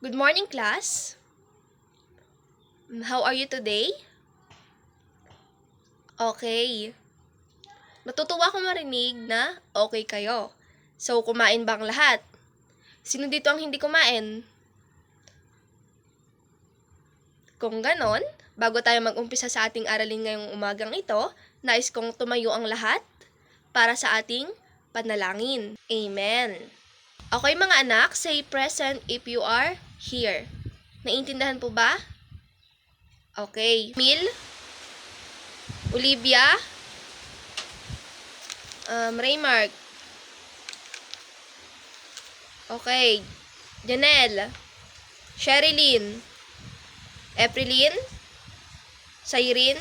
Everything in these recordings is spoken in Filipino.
Good morning, class. How are you today? Okay. Natutuwa akong marinig na okay kayo. So, kumain ba ang lahat? Sino dito ang hindi kumain? Kung ganon, bago tayo mag-umpisa sa ating aralin ngayong umagang ito, nais kong tumayo ang lahat para sa ating panalangin. Amen. Okay mga anak, say present if you are here. Naiintindihan po ba? Okay. Mil? Olivia? Raymark? Okay. Janelle? Sherilyn? Eprilyn? Cyrene?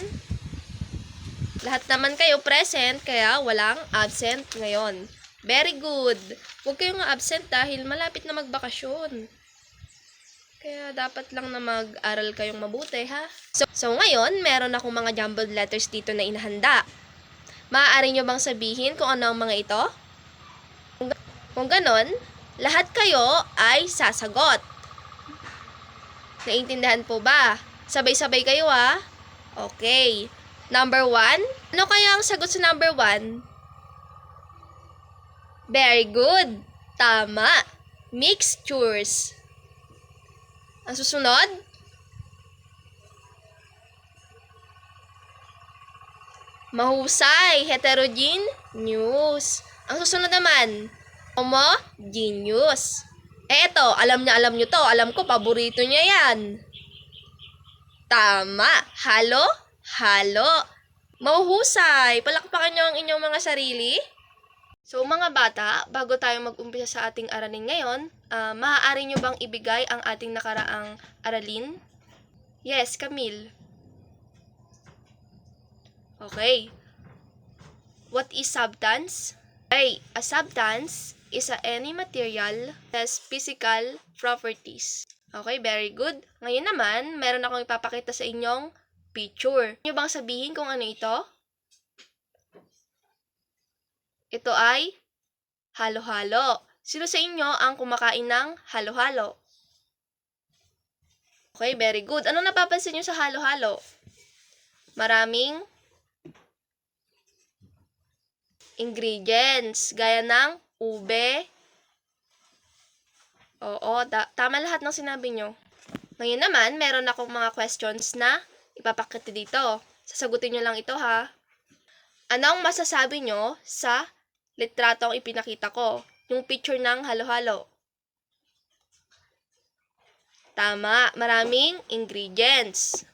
Lahat naman kayo present, kaya walang absent ngayon. Very good. Huwag kayong absent dahil malapit na magbakasyon. Kaya dapat lang na mag-aral kayong mabuti, ha? So ngayon, meron akong mga jumbled letters dito na inahanda. Maaari nyo bang sabihin kung ano ang mga ito? Kung ganon, lahat kayo ay sasagot. Naintindihan po ba? Sabay-sabay kayo, ha? Okay. Number 1. Ano kaya ang sagot sa number 1? Very good. Tama. Mixtures. Ang susunod? Mahusay. Heterogeneous. Ang susunod naman? Homogeneous. Eto, alam nyo to. Alam ko, paborito niya yan. Tama. Halo? Halo. Mahuhusay. Palakpakan nyo ang inyong mga sarili. So mga bata, bago tayo mag-umpisa sa ating aralin ngayon, maaari nyo bang ibigay ang ating nakaraang aralin? Yes, Camille. Okay. What is substance? Okay, a substance is any material that has physical properties. Okay, very good. Ngayon naman, meron akong ipapakita sa inyong picture. Nyo bang sabihin kung ano ito? Ito ay halo-halo. Sino sa inyo ang kumakain ng halo-halo? Okay, very good. Anong napapansin nyo sa halo-halo? Maraming ingredients, gaya ng ube. Oo, tama lahat ng sinabi nyo. Ngayon naman, meron akong mga questions na ipapakita dito. Sasagutin nyo lang ito, ha? Anong masasabi nyo sa litratong ipinakita ko? Yung picture ng halo-halo. Tama, maraming ingredients.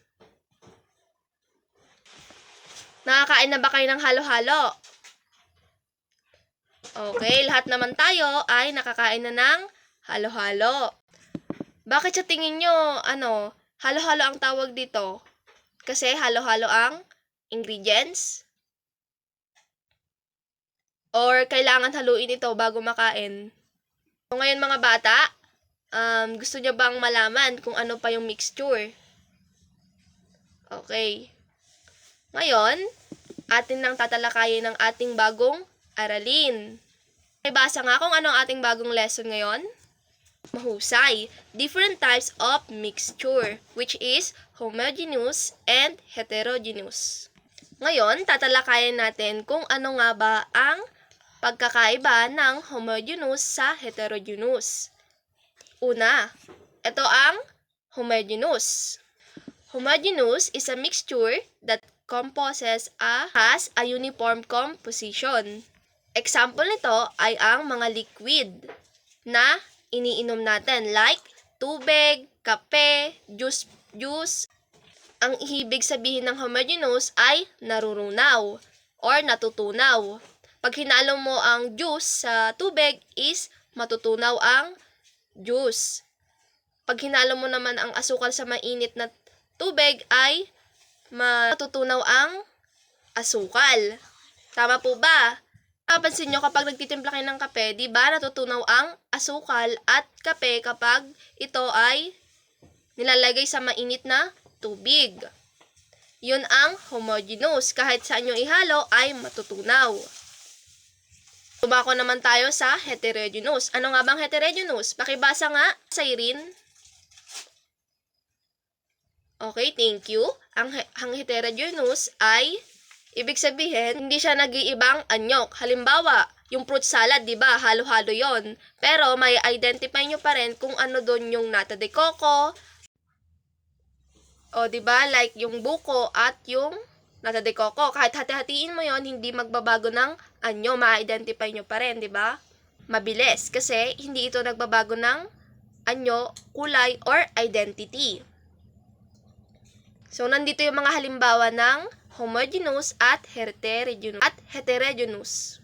Nakakain na ba kayo ng halo-halo? Okay, lahat naman tayo ay nakakain na ng halo-halo. Bakit sa tingin nyo, halo-halo ang tawag dito? Kasi halo-halo ang ingredients? Or kailangan haluin ito bago makain? So, ngayon mga bata, gusto nyo bang malaman kung ano pa yung mixture? Okay. Ngayon, atin nang tatalakayin ng ating bagong aralin. May basa nga kung ano ang ating bagong lesson ngayon? Mahusay. Different types of mixture, which is homogeneous and heterogeneous. Ngayon, tatalakayin natin kung ano nga ba ang pagkakaiba ng homogeneous sa heterogeneous. Una, ito ang homogeneous. Homogeneous is a mixture that has a uniform composition. Example nito ay ang mga liquid na iniinom natin like tubig, kape, juice. Ang ibig sabihin ng homogeneous ay narurunaw or natutunaw. Pag hinalo mo ang juice sa tubig is matutunaw ang juice. Pag hinalo mo naman ang asukal sa mainit na tubig ay matutunaw ang asukal. Tama po ba? Napansin nyo kapag nagtitimpla kayo ng kape, di ba natutunaw ang asukal at kape kapag ito ay nilalagay sa mainit na tubig. Yun ang homogeneous. Kahit saan nyo ihalo ay matutunaw. Tumako naman tayo sa heterogeneous. Ano nga bang heterogeneous? Pakibasa nga, Cyrene. Okay, thank you. Ang heterogeneous ay, ibig sabihin, hindi siya nag-iibang anyok. Halimbawa, yung fruit salad, di ba? Halo-halo yon. Pero may identify nyo pa rin kung ano doon yung nata de coco, o di ba? Like yung buko at yung nata de coco. Kahit hati-hatiin mo yon, hindi magbabago ng anyo. Ma-identify nyo pa rin, di ba? Mabilis kasi hindi ito nagbabago ng anyo, kulay, or identity. So, nandito yung mga halimbawa ng homogeneous at heterogeneous.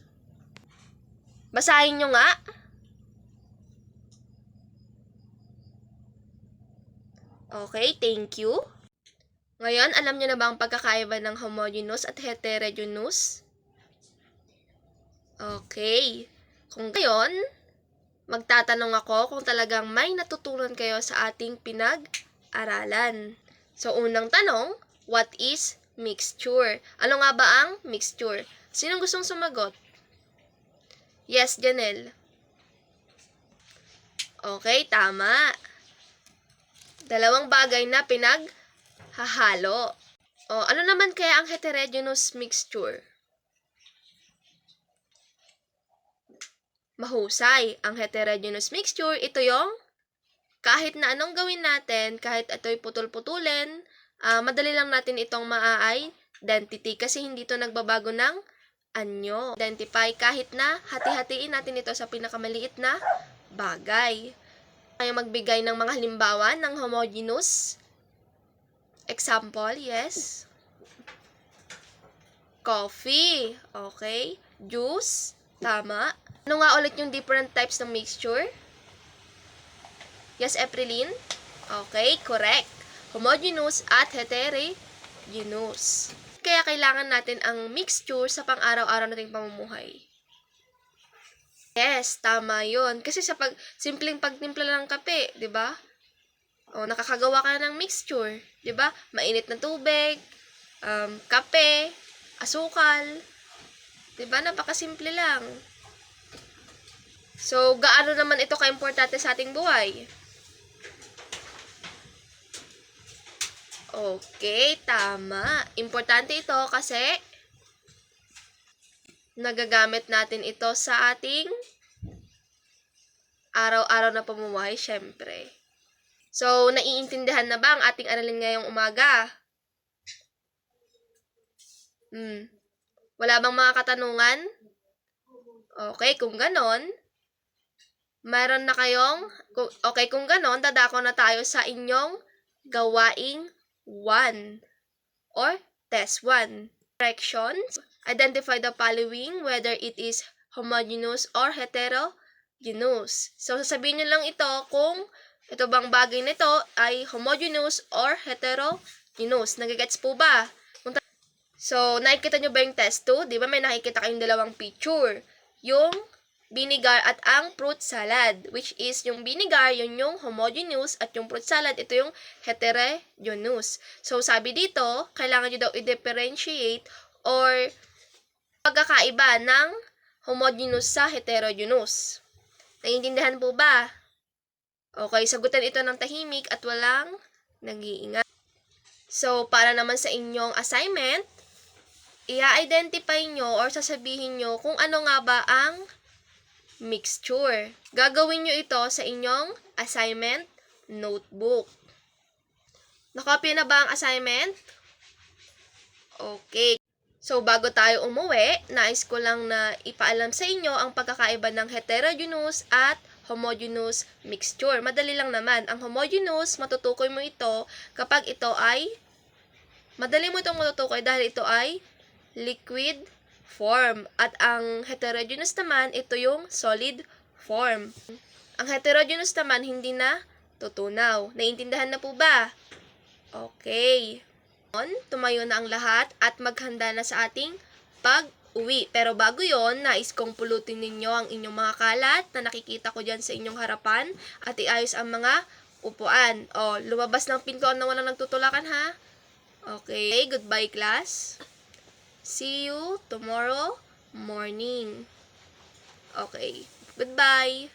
Basahin nyo nga. Okay, thank you. Ngayon, alam nyo na ba ang pagkakaiba ng homogeneous at heterogeneous? Okay. Kung gayon, magtatanong ako kung talagang may natutunan kayo sa ating pinag-aralan. So, unang tanong, what is mixture? Ano nga ba ang mixture? Sinong gustong sumagot? Yes, Janelle. Okay, tama. Dalawang bagay na pinaghahalo. O, ano naman kaya ang heterogeneous mixture? Mahusay. Ang heterogeneous mixture, ito yung kahit na anong gawin natin, kahit ito'y putol-putulin, madali lang natin itong ma-identity kasi hindi ito nagbabago ng anyo. Identify kahit na hati-hatiin natin ito sa pinakamaliit na bagay. Tayo magbigay ng mga halimbawa ng homogeneous. Example, yes. Coffee, okay. Juice, tama. Ano nga ulit yung different types ng mixture? Yes, Epreline? Okay, correct. Homogeneous at heterogeneous. Kaya kailangan natin ang mixture sa pang-araw-araw nating pamumuhay. Yes, tama yun. Kasi sa simpleng pagtimpla ng kape, di ba? O, nakakagawa ka ng mixture, di ba? Mainit na tubig, kape, asukal. Di ba? Napakasimple lang. So, gaano naman ito ka-importante sa ating buhay? Okay, tama. Importante ito kasi nagagamit natin ito sa ating araw-araw na pamumuhay, syempre. So, naiintindihan na ba ang ating aralin ngayong umaga? Wala bang mga katanungan? Okay, kung ganon, mayroon na kayong, okay, kung ganon, dadako na tayo sa inyong gawaing 1 or test 1. Directions. Identify the following whether it is homogeneous or heterogeneous. So, sasabihin nyo lang ito kung ito bang bagay nito ay homogeneous or heterogeneous. Nagigets po ba? So, nakikita nyo ba yung test 2? Di ba may nakikita kayong dalawang picture? Yung vinegar at ang fruit salad, which is yung vinegar, yun yung homogeneous, at yung fruit salad, ito yung heterogeneous. So, sabi dito, kailangan nyo daw i-differentiate or pagkakaiba ng homogeneous sa heterogeneous. Naiintindihan po ba? Okay, sagutan ito ng tahimik at walang nag-iingat. So, para naman sa inyong assignment, i-identify nyo or sasabihin nyo kung ano nga ba ang mixture. Gagawin nyo ito sa inyong assignment notebook. Nakopya na ba ang assignment? Okay. So, bago tayo umuwi, nais ko lang na ipaalam sa inyo ang pagkakaiba ng heterogeneous at homogeneous mixture. Madali lang naman. Ang homogeneous, matutukoy mo ito kapag ito ay, madali mo itong matutukoy dahil ito ay liquid form. At ang heterogeneous naman, ito yung solid form. Ang heterogeneous naman, hindi na tutunaw. Naiintindihan na po ba? Okay. Tumayo na ang lahat at maghanda na sa ating pag-uwi. Pero bago yon, nais kong pulutin ninyo ang inyong mga kalat na nakikita ko dyan sa inyong harapan at iayos ang mga upuan. O, lumabas ng pintuan na walang nagtutulakan ha? Okay, goodbye class. See you tomorrow morning. Okay, goodbye.